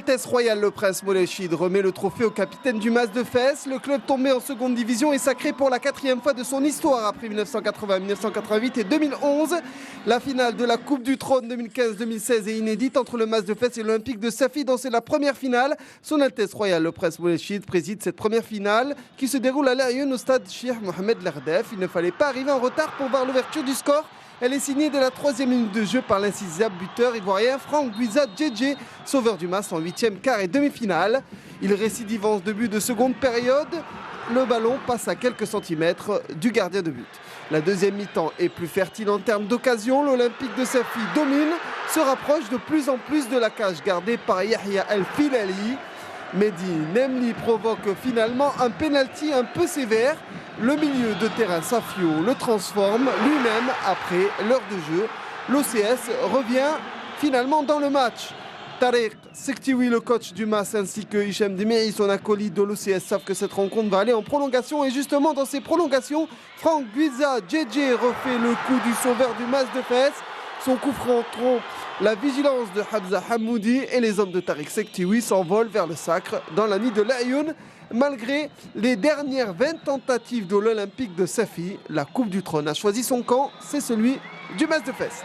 Altesse Royale, le prince Moulechid remet le trophée au capitaine du Mas de Fès. Le club tombé en seconde division est sacré pour la 4e fois de son histoire après 1980, 1988 et 2011. La finale de la Coupe du Trône 2015-2016 est inédite entre le Mas de Fès et l'Olympique de Safi, dont c'est la première finale. Son Altesse Royale, le prince Moulechid, préside cette première finale qui se déroule à Laayoune au stade Cheikh Mohamed Lerdef. Il ne fallait pas arriver en retard pour voir l'ouverture du score. Elle est signée dès la 3e minute de jeu par l'incisable buteur ivoirien Franck Guiza Djedje, sauveur du Mas en 8e, quart et demi-finale. Il récidive en début de seconde période. Le ballon passe à quelques centimètres du gardien de but. La deuxième mi-temps est plus fertile en termes d'occasion. L'Olympique de Safi domine, se rapproche de plus en plus de la cage gardée par Yahya El Filali. Mehdi Nemli provoque finalement un pénalty un peu sévère. Le milieu de terrain Safio le transforme lui-même après l'heure de jeu. L'OCS revient finalement dans le match. Tariq Sektiwi, le coach du Mas, ainsi que Hichem Demiri, son acolyte de l'OCS, savent que cette rencontre va aller en prolongation. Et justement, dans ces prolongations, Franck Guiza Djedje refait le coup du sauveur du Mas de Fès. Son coup franc trompe la vigilance de Hamza Hamoudi et les hommes de Tariq Sektiwi s'envolent vers le sacre dans la nuit de Laayoune. Malgré les dernières 20 tentatives de l'Olympique de Safi, la Coupe du Trône a choisi son camp, c'est celui du Mas de Fès.